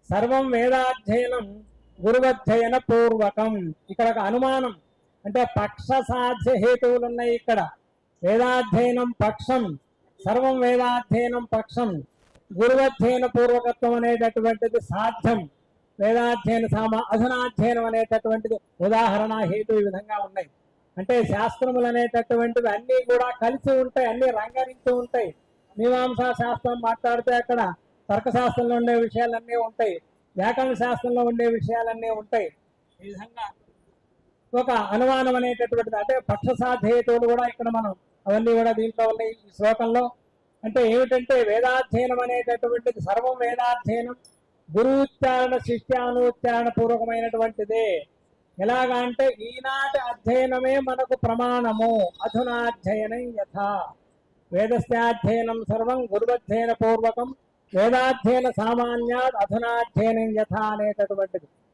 సర్వం వేదాధ్యయనం గురువధ్యయన పూర్వకం. ఇక్కడ ఒక అనుమానం అంటే పక్ష సాధ్య హేతువులు ఉన్నాయి. ఇక్కడ వేదాధ్యయనం పక్షం, సర్వం వేదాధ్యయనం పక్షం, గురువధ్యయన పూర్వకత్వం అనేటటువంటిది సాధ్యం. వేదాధ్యయన అధునాధ్యయనం అనేటటువంటిది ఉదాహరణ హేతు ఈ విధంగా ఉన్నాయి. అంటే శాస్త్రములు అనేటటువంటివి అన్నీ కూడా కలిసి ఉంటాయి, అన్నీ రంగరించి ఉంటాయి. మీమాంసా శాస్త్రం మాట్లాడితే అక్కడ తర్కశాస్త్రంలో ఉండే విషయాలన్నీ ఉంటాయి, వ్యాకరణ శాస్త్రంలో ఉండే విషయాలన్నీ ఉంటాయి. ఈ విధంగా ఒక అనుమానం అనేటటువంటిది అంటే పక్షసాధ్యతలు కూడా ఇక్కడ మనం అవన్నీ కూడా దీంట్లో ఉన్నాయి ఈ శ్లోకంలో. అంటే ఏమిటంటే వేదాధ్యయనం అనేటటువంటిది సర్వం వేదాధ్యయనం గురువుచ్చారణ శిష్యానుచ్చారణ పూర్వకమైనటువంటిదే. ఎలాగా అంటే ఈనాటి అధ్యయనమే మనకు ప్రమాణము. అధునాధ్యయనం యథా వేదస్యాధ్యయనం సర్వం గురువధ్యయన పూర్వకం వేదాధ్యయన సామాన్యాత్ అధునాధ్యయనం యథా అనేటటువంటిది.